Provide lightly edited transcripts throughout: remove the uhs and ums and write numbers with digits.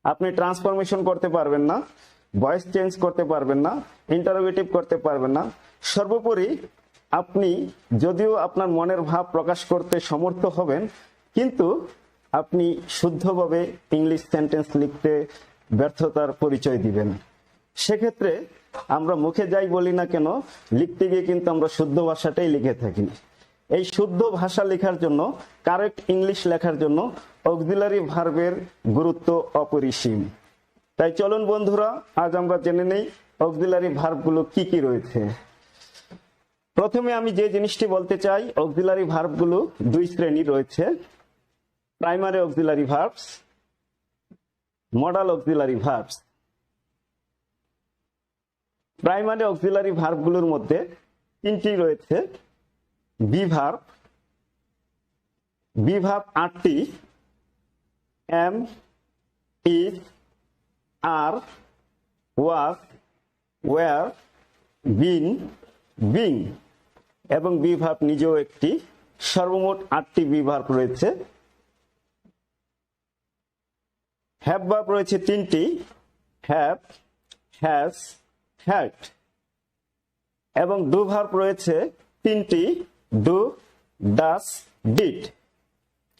আপনি ট্রান্সফরমেশন করতে পারবেন না, ভয়েস চেঞ্জ করতে পারবেন না, ইন্টারোগেটিভ করতে পারবেন না। সর্বোপরি আপনি যদিও আপনার মনের ভাব প্রকাশ করতে সমর্থ হবেন, কিন্তু আপনি শুদ্ধভাবে ইংলিশ সেন্টেন্স লিখতে ব্যর্থতার পরিচয় দিবেন। সেক্ষেত্রে আমরা মুখে যাই বলি না কেন, লিখতে গিয়ে কিন্তু আমরা শুদ্ধ ভাষাটাই লিখে থাকি। এই শুদ্ধ ভাষা লেখার জন্য, কারেক্ট ইংলিশ লেখার জন্য অক্সিলারি ভার্বের গুরুত্ব অপরিসীম। তাই চলুন বন্ধুরা, আজ আমরা জেনে নেই অক্সিলারি ভার্বগুলো কি কি রয়েছে। প্রথমে আমি যে জিনিসটি বলতে চাই, অক্সিলারি ভার্বগুলো দুই শ্রেণী রয়েছে: primary auxiliary verbs, modal auxiliary verbs. Primary auxiliary ভার্বগুলোর মধ্যে তিনটি রয়েছে: বি ভার্ব, বি ভার্ব 8টি: am, is, are, was, were, been, being. এবং বি ভার্ব নিজেও একটি। সর্বমোট 8টি বি ভার্ব রয়েছে। হ্যাভ ভার্ব রয়েছে 3টি: হ্যাভ, হ্যাজ, হ্যাড। এবং ডু ভার্ব রয়েছে 3টি: ডু, ডাস, ডিড।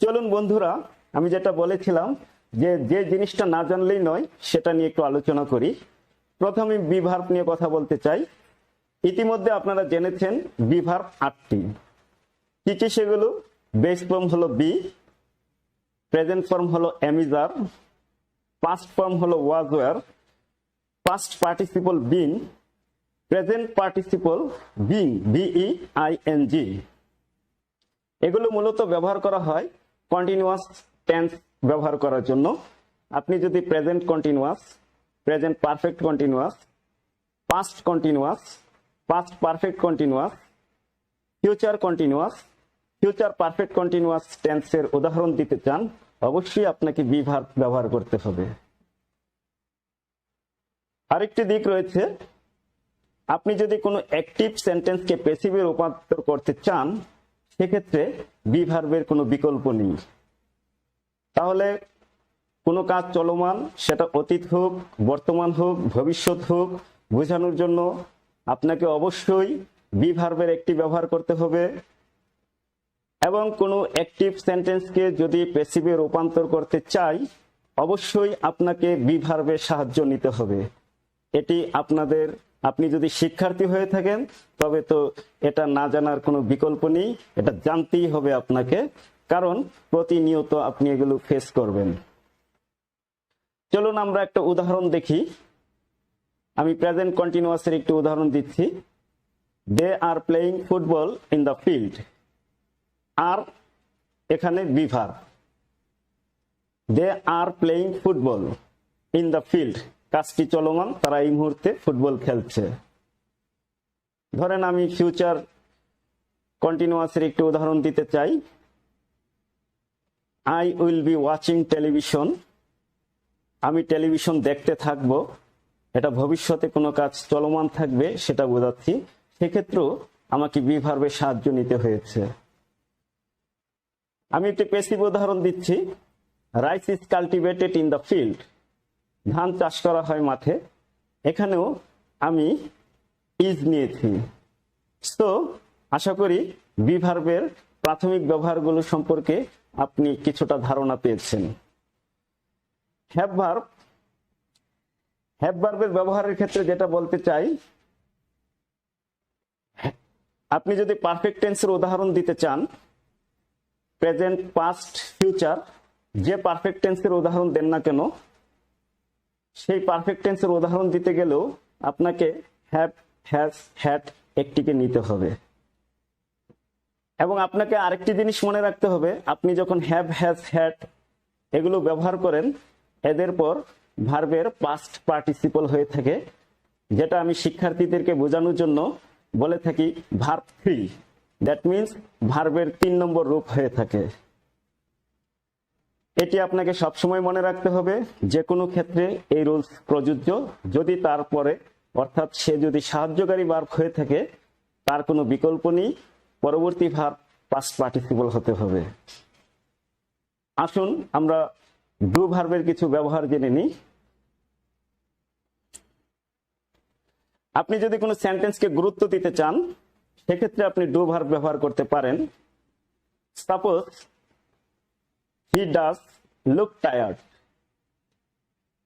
চলুন বন্ধুরা, আমি যেটা বলেছিলাম যে যে জিনিসটা না জানলেই নয়, সেটা নিয়ে একটু আলোচনা করি। প্রথমে বি ভার্ব নিয়ে কথা বলতে চাই। ইতিমধ্যে আপনারা জেনেছেন বি ভার্ব 8টি। কি কি সেগুলো? বেস ফর্ম হলো বি, প্রেজেন্ট ফর্ম হলো am is are, past form হলো was were, past participle been, present participle being, B I N G. এগুলো মূলত ব্যবহার করা হয় কন্টিনিউয়াস টেন্স ব্যবহার করার জন্য। আপনি যদি present continuous, present perfect continuous, past continuous, past perfect continuous, future continuous, future perfect continuous টেন্সের উদাহরণ দিতে চান, অবশ্যই আপনাকে বি ভার্ব ব্যবহার করতে হবে। আরেকটি দিক রয়েছে, আপনি যদি কোনো অ্যাক্টিভ সেন্টেন্সকে প্যাসিভে রূপান্তর করতে চান, সেক্ষেত্রে বি ভার্বের কোনো বিকল্প নেই। তাহলে কোনো কাজ চলমান, সেটা অতীত হোক, বর্তমান হোক, ভবিষ্যৎ হোক, বোঝানোর জন্য আপনাকে অবশ্যই বি ভার্বের একটি ব্যবহার করতে হবে। এবং কোনো অ্যাক্টিভ সেন্টেন্সকে যদি প্যাসিভে রূপান্তর করতে চাই, অবশ্যই আপনাকে বি ভার্বের সাহায্য নিতে হবে। এটি আপনি যদি শিক্ষার্থী হয়ে থাকেন, তবে তো এটা না জানার কোনো বিকল্প নেই, এটা জানতেই হবে আপনাকে, কারণ প্রতিনিয়ত আপনি এগুলো ফেস করবেন। চলুন আমরা একটা উদাহরণ দেখি। আমি প্রেজেন্ট কন্টিনিউয়াসের একটি উদাহরণ দিচ্ছি। They are playing football in the field. আর এখানে be verb. They are playing football in the field, কাজটি চলমান, তারা এই মুহূর্তে ফুটবল খেলছে। ধরেন আমি ফিউচার কন্টিনিউয়াসের একটি উদাহরণ দিতে চাই। I will be watching television. আমি টেলিভিশন দেখতে থাকবো। এটা ভবিষ্যতে কোনো কাজ চলমান থাকবে, সেটা বোঝাচ্ছি। সেক্ষেত্রেও আমাকে বি ভার্বের সাহায্য নিতে হয়েছে। আমি একটি প্যাসিভ উদাহরণ দিচ্ছি। Rice is cultivated in the field. ধান চাষ করা হয় মাঠে। এখানেও আমি ইজ নিয়েছি। তো আশা করি বি ভার্বের প্রাথমিক ব্যবহারগুলো সম্পর্কে আপনি কিছুটা ধারণা পেয়েছেন। হ্যাভ ভার্ব, হ্যাভ ভার্বের ব্যবহারের ক্ষেত্রে যেটা বলতে চাই, আপনি যদি পারফেক্ট টেন্সের উদাহরণ দিতে চান, প্রেজেন্ট, পাস্ট, ফিউচার, যে পারফেক্ট টেন্সের উদাহরণ দেন না কেন, সেই পারফেক্ট টেন্সের উদাহরণ দিতে গেলেও আপনাকে হ্যাভ, হ্যাজ, হ্যাড একটিকে নিতে হবে। এবং আপনাকে আরেকটি জিনিস মনে রাখতে হবে, আপনি যখন হ্যাভ, হ্যাজ, হ্যাড এগুলো ব্যবহার করেন, এদের পর ভার্বের পাস্ট পার্টিসিপল হয়ে থাকে, যেটা আমি শিক্ষার্থীদেরকে বোঝানোর জন্য বলে থাকি ভার্ব 3। দ্যাট মিনস ভার্বের 3 নম্বর রূপ হয়ে থাকে। এটি আপনাকে সবসময় মনে রাখতে হবে। যে কোনো ক্ষেত্রে এই রুলস প্রযোজ্য। যদি তারপরে, অর্থাৎ সে যদি সাহায্যকারী ভার্ব হয়ে থাকে, তার কোনো বিকল্প নেই, পরবর্তী ভার্ব পাস্ট পার্টিসিপল হতে হবে। আসুন আমরা ডু ভার্বের কিছু ব্যবহার জেনে নিই। আপনি যদি কোনো সেন্টেন্সকে গুরুত্ব দিতে চান সেক্ষেত্রে আপনি ডু ভার্ব ব্যবহার করতে পারেন। Suppose he does look tired,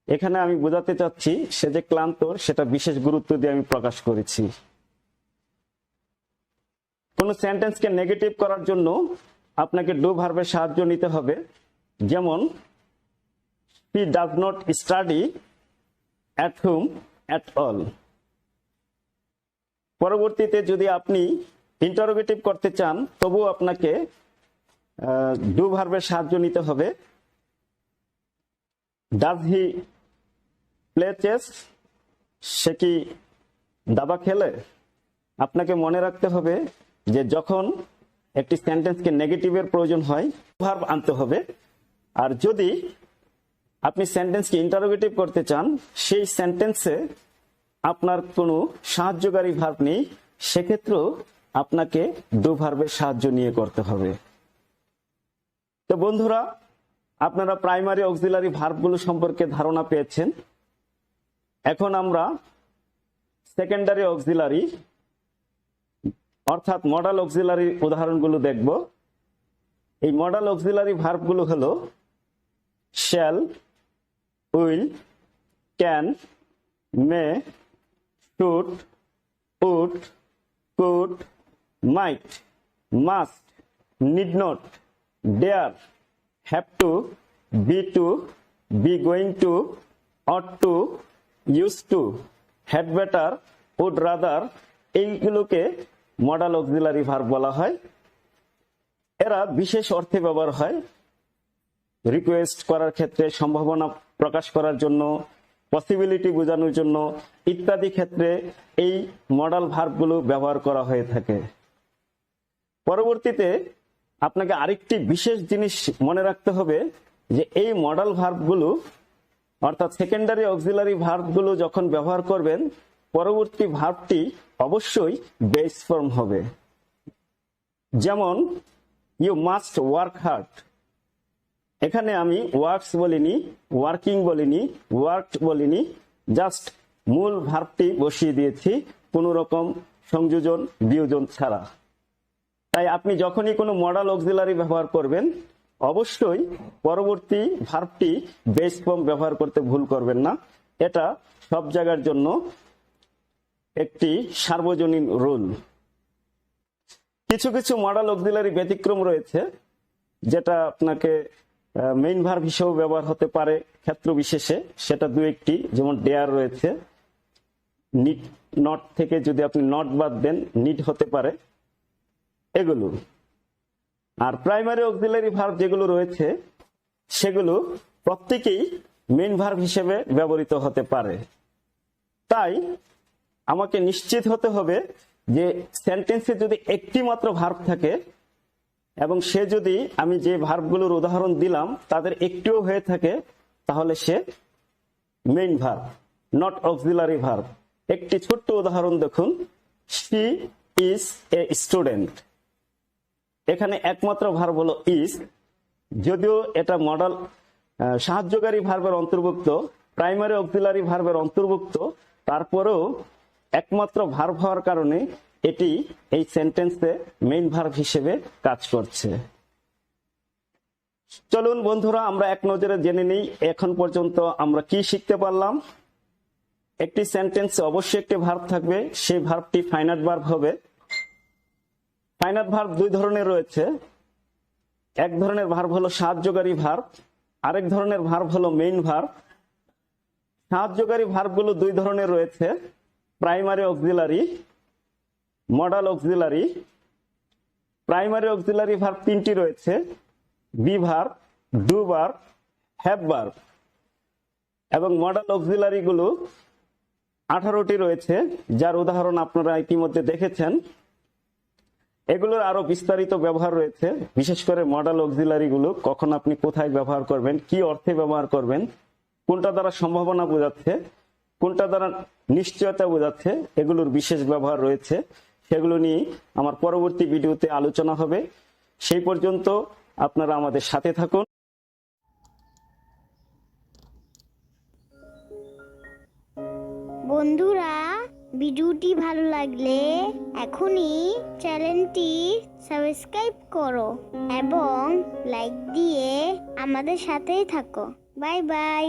এখানে আমি বোঝাতে চাচ্ছি সে যে ক্লান্ত সেটা বিশেষ গুরুত্ব দিয়ে আমি প্রকাশ করেছি। কোন সেন্টেন্সকে নেগেটিভ করার জন্য আপনাকে ডু ভার্বের সাহায্য নিতে হবে। যেমন he does not study at home at all. পরবর্তীতে যদি আপনি ইন্টারোগেটিভ করতে চান তবুও আপনাকে ডু ভার্বের সাহায্য নিতে হবে। ডাজ হি প্লে চেস, সে কি দাবা খেলে? আপনাকে মনে রাখতে হবে যে যখন একটি সেন্টেন্সকে নেগেটিভের প্রয়োজন হয় ভার্ব আনতে হবে। আর যদি আপনি সেন্টেন্সকে ইন্টারোগেটিভ করতে চান সেই সেন্টেন্সে আপনার কোনো সাহায্যকারী ভার্ব নেই, সেক্ষেত্রেও আপনাকে ডু ভার্বের সাহায্য নিয়ে করতে হবে। তো বন্ধুরা, আপনারা প্রাইমারি অক্সিলারি ভার্বগুলো সম্পর্কে ধারণা পেয়েছেন। এখন আমরা সেকেন্ডারি অক্সিলারি অর্থাৎ মডাল অক্সিলারি উদাহরণগুলো দেখব। এই মডাল অক্সিলারি ভার্বগুলো হলো shall, will, can, may, should, would, could, might, must, need not, dare, have to, be going to, ought to, used to, had better, would rather, এইগুলোকে modal auxiliary verb বলা হয়। এরা বিশেষ অর্থে ব্যবহার হয় রিকোয়েস্ট করার ক্ষেত্রে, সম্ভাবনা প্রকাশ করার জন্য, পসিবিলিটি বোঝানোর জন্য ইত্যাদি ক্ষেত্রে এই মডাল ভার্বগুলো ব্যবহার করা হয়ে থাকে। পরবর্তীতে আপনাকে আরেকটি বিশেষ জিনিস মনে রাখতে হবে যে এই মডাল ভার্বগুলো অর্থাৎ সেকেন্ডারি অক্সিলারি ভার্বগুলো যখন ব্যবহার করবেন পরবর্তী ভার্বটি অবশ্যই বেস ফর্ম হবে। যেমন ইউ মাস্ট ওয়ার্ক হার্ড, এখানে আমি ওয়ার্কস বলিনি, ওয়ার্কিং বলিনি, ওয়ার্কড বলিনি, জাস্ট মূল ভার্বটি বসিয়ে দিয়েছি কোনো রকম সংযোজন বিয়োজন ছাড়া। তাই আপনি যখনই কোনো মডাল অক্সিলারি ব্যবহার করবেন অবশ্যই পরবর্তী ভার্বটি বেস ফর্ম ব্যবহার করতে ভুল করবেন না। এটা সব জায়গার জন্য একটি সার্বজনীন রুল। কিছু কিছু মডাল অক্সিলারি ব্যতিক্রম রয়েছে যেটা আপনাকে মেইন ভার্ব হিসেবে ব্যবহার হতে পারে ক্ষেত্র বিশেষে, সেটা দু একটি, যেমন ডেয়ার রয়েছে, নিড নট থেকে যদি আপনি নট বাদ দেন নিড হতে পারে, এগুলো। আর প্রাইমারি অক্সিলারি ভার্ব যেগুলো রয়েছে সেগুলো প্রত্যেকেই মেইন ভার্ব হিসেবে ব্যবহৃত হতে পারে। তাই আমাকে নিশ্চিত হতে হবে যে সেন্টেন্সে যদি একটি মাত্র ভার্ব থাকে এবং সে যদি আমি যে ভার্বগুলোর উদাহরণ দিলাম তাদের একটিও হয়ে থাকে তাহলে সে main verb, not auxiliary verb. একটি ছোট্ট উদাহরণ দেখুন, শি ইজ এ স্টুডেন্ট। এখানে একমাত্র ভার্ব হলো ইজ, যদিও এটা মডাল সাহায্যকারী ভার্বের অন্তর্ভুক্ত, প্রাইমারি অক্সিলারি ভার্বের অন্তর্ভুক্ত, তারপরেও একমাত্র ভার্ব হওয়ার কারণে এটি এই সেন্টেন্সে মেইন ভার্ব হিসেবে কাজ করছে। চলুন বন্ধুরা আমরা এক নজরে জেনে নিই এখন পর্যন্ত আমরা কি শিখতে পারলাম। একটি সেন্টেন্সে অবশ্যই একটি ভার্ব থাকবে, সেই ভার্বটি ফাইনাইট ভার্ব হবে। ফাইনাইট ভার্ব দুই ধরনের রয়েছে, এক ধরনের ভার্ব হলো সাহায্যকারী ভার্ব, আরেক ধরনের ভার্ব হলো মেইন ভার্ব। সাহায্যকারী ভার্বগুলো দুই ধরনের রয়েছে, primary auxiliary, modal auxiliary. Primary auxiliary verb তিনটি রয়েছে, be verb, do verb, have verb. এবং মডাল অক্সিলারি গুলো 18টি রয়েছে, যার উদাহরণ আপনারা ইতিমধ্যে দেখেছেন। এগুলোর আরো বিস্তারিত ব্যবহার রয়েছে, বিশেষ করে মডাল অক্সিলারি গুলো কখন আপনি কোথায় ব্যবহার করবেন, কি অর্থে ব্যবহার করবেন, কোনটা দ্বারা সম্ভাবনা বোঝাচ্ছে, কোনটা দ্বারা নিশ্চয়তা বোঝাচ্ছে, এগুলোর বিশেষ ব্যবহার রয়েছে। সেগুলো নিয়ে আমার পরবর্তী ভিডিওতে আলোচনা হবে। সেই পর্যন্ত আপনারা আমাদের সাথে থাকুন। বন্ধুরা, ভিডিওটি ভালো লাগলে এখনই চ্যানেলটি সাবস্ক্রাইব করো এবং লাইক দিয়ে আমাদের সাথেই থাকো। Bye bye.